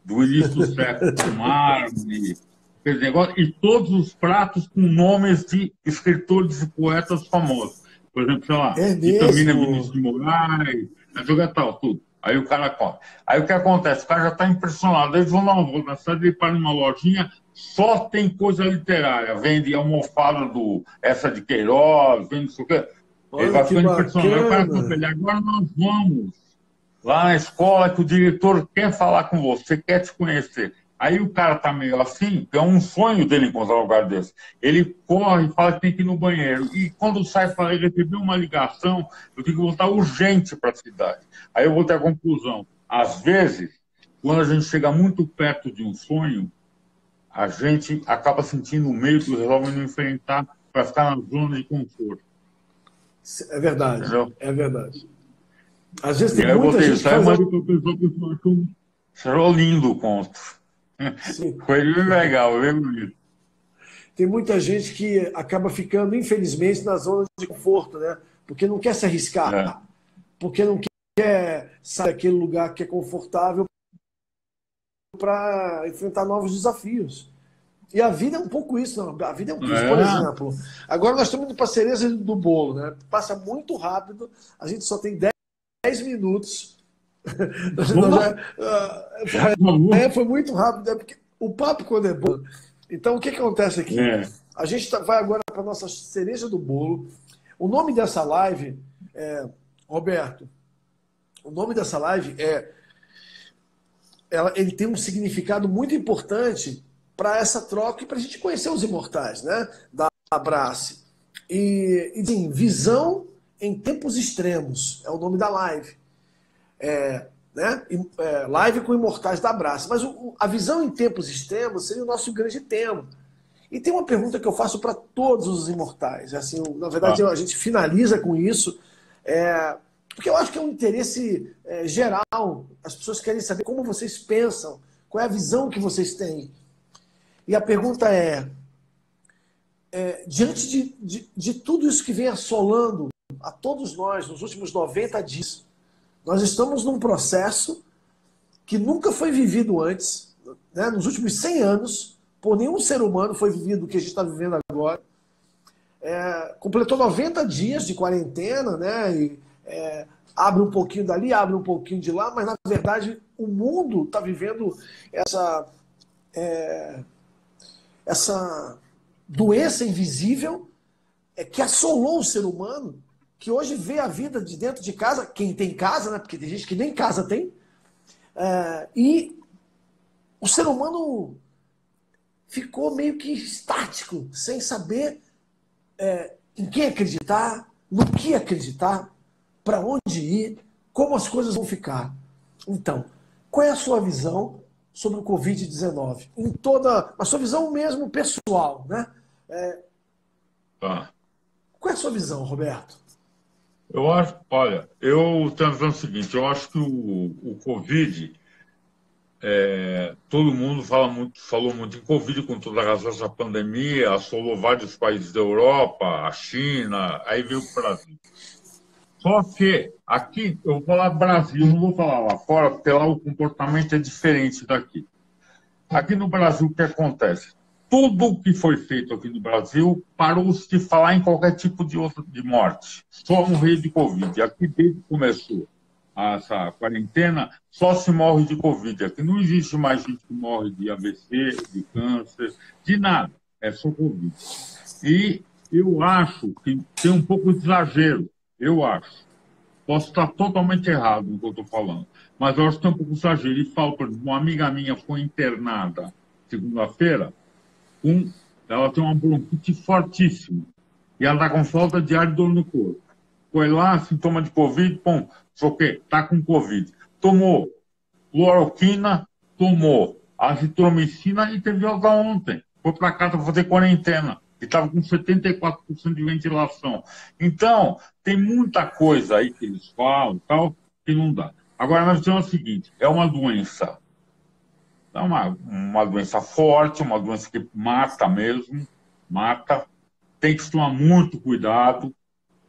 do início do século, com mármore, aquele negócio, e todos os pratos com nomes de escritores e poetas famosos. Por exemplo, sei lá, É Itamina Vinícius mesmo. de Moraes, a jogar tal, tudo. Aí o cara come. Aí o que acontece? O cara já está impressionado. Eles vão não, vou na cidade, ele para numa lojinha, só tem coisa literária. Vende almofada essa de Queiroz, vende isso aqui. Ele Olha vai que ficando impressionado. Aí o cara fala pra bacana. ele, agora nós vamos lá na escola que o diretor quer falar com você, quer te conhecer. Aí o cara tá meio assim, que é um sonho dele encontrar um lugar desse. Ele corre e fala que tem que ir no banheiro. E quando sai, fala, ele recebeu uma ligação, eu tenho que voltar urgente para a cidade. Aí eu vou ter a conclusão. Às vezes, quando a gente chega muito perto de um sonho, a gente acaba sentindo medo e resolve não enfrentar para ficar na zona de conforto. É verdade. Entendeu? É verdade. Às vezes E tem aí eu muita botei gente isso que aí, faz. mandei para o pessoal que achou lindo o conto. Sim. Foi bem legal, bem bonito. Tem muita gente que acaba ficando, infelizmente, na zona de conforto, né? Porque não quer se arriscar, É. porque não quer sair daquele lugar que é confortável para enfrentar novos desafios. E a vida é um pouco isso, não. A vida é um pouco isso. Por É. exemplo, agora nós estamos indo para a cereja do bolo, né? Passa muito rápido, a gente só tem 10 minutos. Nós Boa, já, já acabou. foi muito rápido, né? Porque o papo, quando é bom. Então, o que acontece aqui? É. A gente vai agora para a nossa cereja do bolo. O nome dessa live Roberto, o nome dessa live ele tem um significado muito importante para essa troca e para a gente conhecer os imortais, né? Da Abrace. E sim, visão em tempos extremos é o nome da live. Né? Live com imortais da Abrace. Mas a visão em tempos extremos seria o nosso grande tema. E tem uma pergunta que eu faço para todos os imortais. Assim, na verdade, a gente finaliza com isso, porque eu acho que é um interesse geral. As pessoas querem saber como vocês pensam, qual é a visão que vocês têm. E a pergunta diante de tudo isso que vem assolando a todos nós nos últimos 90 dias, nós estamos num processo que nunca foi vivido antes, né? Nos últimos 100 anos, por nenhum ser humano foi vivido o que a gente está vivendo agora. Completou 90 dias de quarentena, né? E, abre um pouquinho dali, abre um pouquinho de lá, mas na verdade o mundo está vivendo essa doença invisível que assolou o ser humano, que hoje vê a vida de dentro de casa, quem tem casa, né? Porque tem gente que nem casa tem, e o ser humano ficou meio que estático, sem saber em quem acreditar, no que acreditar, para onde ir, como as coisas vão ficar. Então, qual é a sua visão sobre o Covid-19? A sua visão mesmo pessoal, né? Qual é a sua visão, Roberto? Eu acho, olha, eu tenho a visão seguinte, eu acho que o Covid, todo mundo falou muito em Covid com toda a razão, essa pandemia assolou vários países da Europa, a China, aí veio o Brasil. Só que aqui, eu vou falar Brasil, não vou falar lá fora, porque lá o comportamento é diferente daqui. Aqui no Brasil, o que acontece? Tudo o que foi feito aqui no Brasil parou-se de falar em qualquer tipo de morte. Só morrer de Covid. Aqui, desde que começou essa quarentena, só se morre de Covid. Aqui não existe mais gente que morre de AVC, de câncer, de nada. É só Covid. E eu acho que tem um pouco de exagero. Eu acho. Posso estar totalmente errado no que eu estou falando. Mas eu acho que tem um pouco de exagero. E falo, por exemplo, uma amiga minha foi internada segunda-feira. Ela tem uma bronquite fortíssima. E ela está com falta de ar e dor no corpo. Foi lá, sintoma de Covid, pum, só que está com Covid. Tomou cloroquina, tomou azitromicina e teve alta ontem. Foi para casa fazer quarentena. E estava com 74% de ventilação. Então, tem muita coisa aí que eles falam tal, que não dá. Agora, nós temos o seguinte, é uma doença. É uma doença forte, uma doença que mata mesmo, mata. Tem que tomar muito cuidado,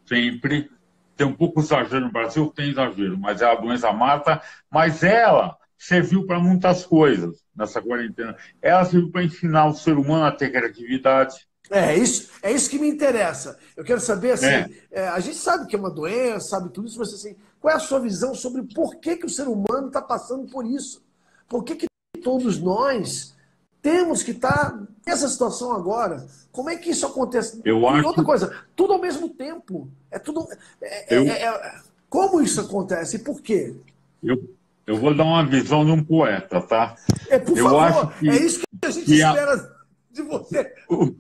sempre. Tem um pouco de exagero no Brasil, tem exagero, mas a doença mata. Mas ela serviu para muitas coisas nessa quarentena. Ela serviu para ensinar o ser humano a ter criatividade. É isso que me interessa. Eu quero saber, assim, a gente sabe que é uma doença, sabe tudo isso, mas assim, qual é a sua visão sobre por que o ser humano está passando por isso? Por que todos nós temos que estar nessa situação agora? Como é que isso acontece? E outra coisa, tudo ao mesmo tempo. Como isso acontece e por quê? Eu vou dar uma visão de um poeta, tá? Por favor, é isso que a gente espera de você. O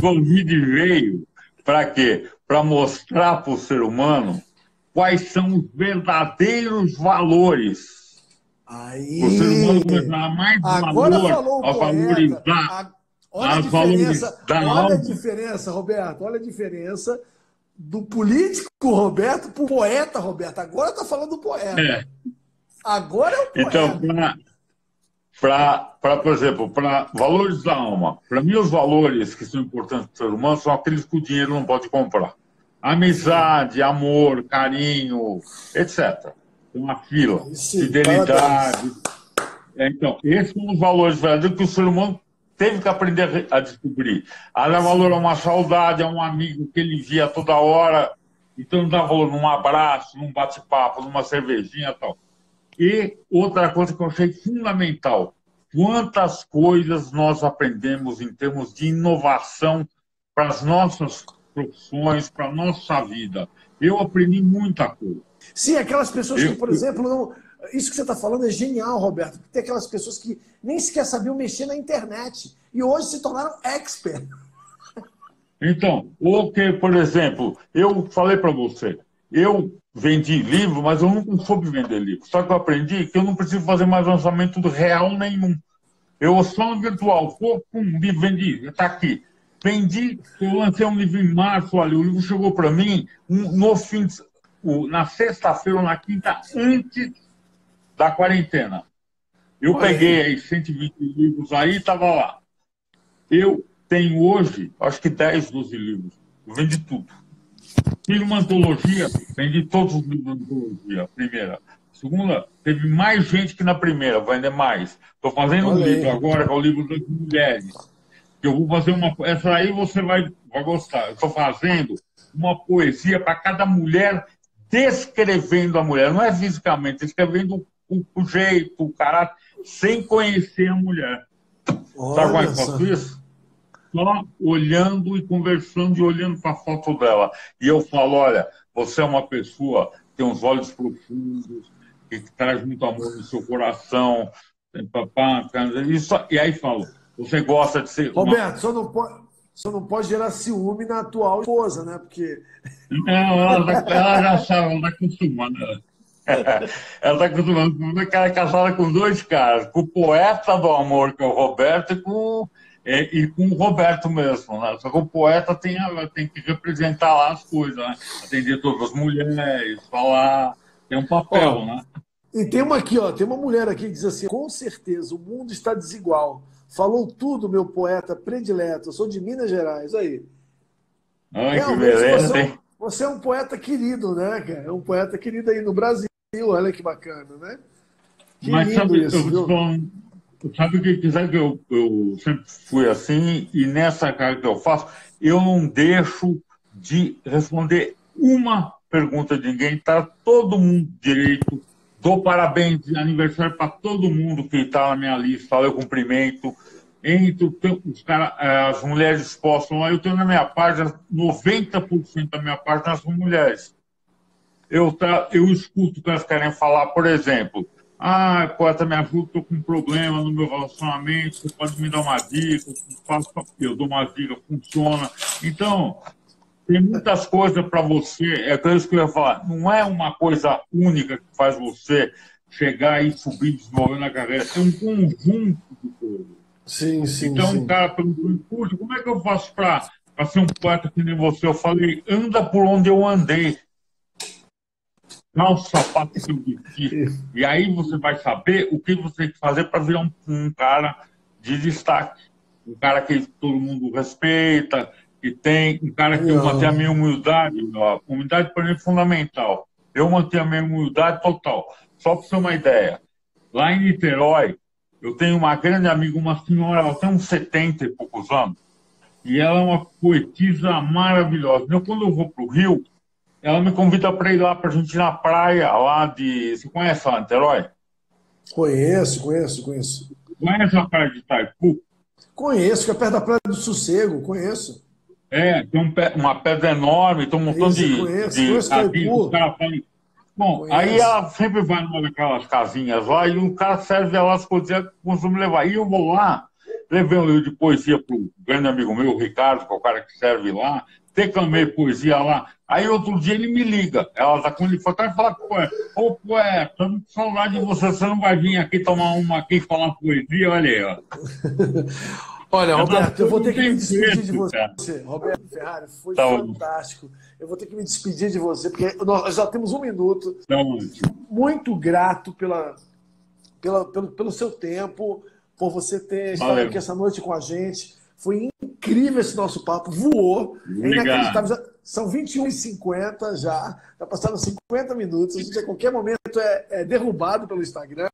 Covid veio para quê? Para mostrar para o ser humano quais são os verdadeiros valores. Aí, o ser humano começar mais valor a valorizar. Olha a diferença, Roberto. Olha a diferença do político Roberto para o poeta Roberto. Agora está falando do poeta. Agora é o poeta. Então, por exemplo, para valores da alma, para mim os valores que são importantes para o ser humano são aqueles que o dinheiro não pode comprar. Amizade, amor, carinho, etc. Uma fila, fidelidade. Então, esses são os valores verdadeiros que o ser humano teve que aprender a descobrir. A dar valor a uma saudade, a um amigo que ele via toda hora. Então, não dá valor num abraço, num bate-papo, numa cervejinha e tal. E outra coisa que eu achei fundamental, quantas coisas nós aprendemos em termos de inovação para as nossas profissões, para a nossa vida. Eu aprendi muita coisa. Sim, aquelas pessoas que, por exemplo, não... Isso que você está falando é genial, Roberto. Tem aquelas pessoas que nem sequer sabiam mexer na internet e hoje se tornaram expert. Então, o que, por exemplo, eu falei para você, eu vendi livro, mas eu nunca soube vender livro. Só que eu aprendi que eu não preciso fazer mais lançamento real nenhum. Eu só no virtual, pô, livro vendi, está aqui. Vendi, eu lancei um livro em março, olha, o livro chegou para mim no fim, na sexta-feira ou na quinta, antes da quarentena. Eu peguei aí 120 livros aí e estava lá. Eu tenho hoje, acho que 10, 12 livros. Eu vendi tudo. Fiz uma antologia, vendi todos os livros da antologia, a primeira. A segunda, teve mais gente que na primeira, vai vender mais. Estou fazendo um livro agora, que é o livro das mulheres. Eu vou fazer uma... Essa aí você vai gostar. Eu estou fazendo uma poesia para cada mulher, descrevendo a mulher. Não é fisicamente, descrevendo o jeito, o caráter, sem conhecer a mulher. Sabe como é que eu faço isso? Só olhando e conversando e olhando para a foto dela. E eu falo, olha, você é uma pessoa que tem uns olhos profundos, que traz muito amor no seu coração, isso, e aí falo, você gosta de ser... Roberto, só não pode gerar ciúme na atual esposa, né? Porque... Não, ela já sabe, ela está acostumada. Ela está acostumada, porque ela é casada com dois caras, com o poeta do amor, que é o Roberto, e com o Roberto mesmo, né? Só que o poeta tem que representar lá as coisas, né? Atender todas as mulheres, falar, tem um papel, né? E tem uma aqui, ó, tem uma mulher aqui que diz assim, com certeza, o mundo está desigual. Falou tudo, meu poeta predileto. Eu sou de Minas Gerais, aí. Ai, que beleza, você é um poeta querido, né, cara? É um poeta querido aí no Brasil, olha que bacana, né? Que mas lindo sabe, isso, viu? Sabe o que sabe que eu sempre fui assim, e nessa cara que eu faço, eu não deixo de responder uma pergunta de ninguém, tá todo mundo direito, dou parabéns de aniversário para todo mundo que está na minha lista, eu cumprimento, os cara, as mulheres postam lá, eu tenho na minha página, 90% da minha página são mulheres. Eu escuto o que elas querem falar, por exemplo, poeta, me ajuda, estou com um problema no meu relacionamento, você pode me dar uma dica, eu dou uma dica, funciona. Então, tem muitas coisas para você, é isso que eu ia falar, não é uma coisa única que faz você chegar e subir, desenvolver na carreira, é um conjunto de coisas. Sim, sim, então, sim. um cara perguntou, puxa, como é que eu faço para ser um poeta que nem você? Eu falei, anda por onde eu andei. Calça, sapato que eu vesti. E aí você vai saber o que você tem que fazer para virar um cara de destaque. Um cara que todo mundo respeita, que tem, um cara que eu mantenho a minha humildade. A humildade para mim é fundamental. Eu mantenho a minha humildade total. Só para você ter uma ideia, lá em Niterói, eu tenho uma grande amiga, uma senhora, ela tem uns 70 e poucos anos, e ela é uma poetisa maravilhosa. Então, quando eu vou para o Rio, ela me convida para ir lá para a gente ir na praia, lá de... Você conhece lá, Niterói? Conheço. Conhece a praia de Itaipu? Conheço, que é perto da Praia do Sossego, conheço. Tem uma pedra enorme, tem um montão conheço casinhas. Bom, conheço. Aí ela sempre vai numa daquelas casinhas lá e o cara serve ela as coisas que costuma levar. E eu vou lá, levei um livro de poesia para o grande amigo meu, o Ricardo, que é o cara que serve lá, declamei poesia lá. Aí outro dia ele me liga. Ela tá com ele, foi falar com o poeta. Ô poeta, tô com saudade de você, você não vai vir aqui tomar uma aqui e falar poesia? Olha aí, ó. Olha, Roberto, eu vou ter que me despedir de você. Cara. Roberto Ferrari, foi fantástico. Eu vou ter que me despedir de você, porque nós já temos 1 minuto. Muito grato pelo seu tempo, por você ter estado aqui essa noite com a gente. Foi incrível esse nosso papo, voou. É inacreditável. São 21h50 já, já passaram 50 minutos. A gente a qualquer momento é derrubado pelo Instagram.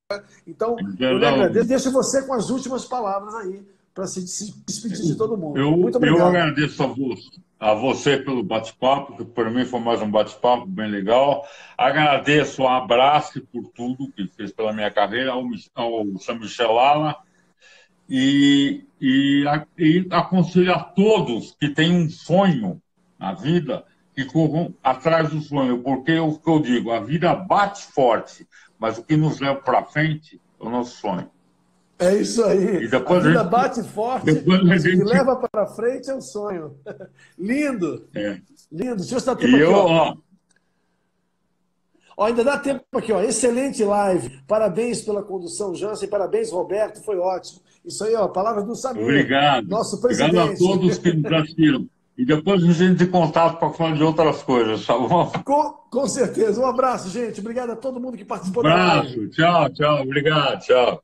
Então, eu lhe agradeço. Deixo você com as últimas palavras aí, para se despedir de todo mundo. Muito obrigado. Eu agradeço a você pelo bate-papo, que para mim foi mais um bate-papo bem legal. Agradeço, abraço por tudo que fez pela minha carreira, ao São Michel Lala. E aconselho a todos que têm um sonho na vida que corram atrás do sonho, porque o que eu digo, a vida bate forte, mas o que nos leva para frente é o nosso sonho. É isso aí. E depois a vida bate forte, mas o que leva para frente é o sonho. Lindo. Lindo. Deixa eu estar tempo aqui, ó, ainda dá tempo aqui, ó. Excelente live. Parabéns pela condução, Jansen. Parabéns, Roberto. Foi ótimo. Isso aí, ó, palavra do Samir. Obrigado. Nosso presidente. Obrigado a todos que nos assistiram. E depois a gente tem contato para falar de outras coisas, tá bom? Com certeza. Um abraço, gente. Obrigado a todo mundo que participou da live. Tchau, tchau. Obrigado, tchau.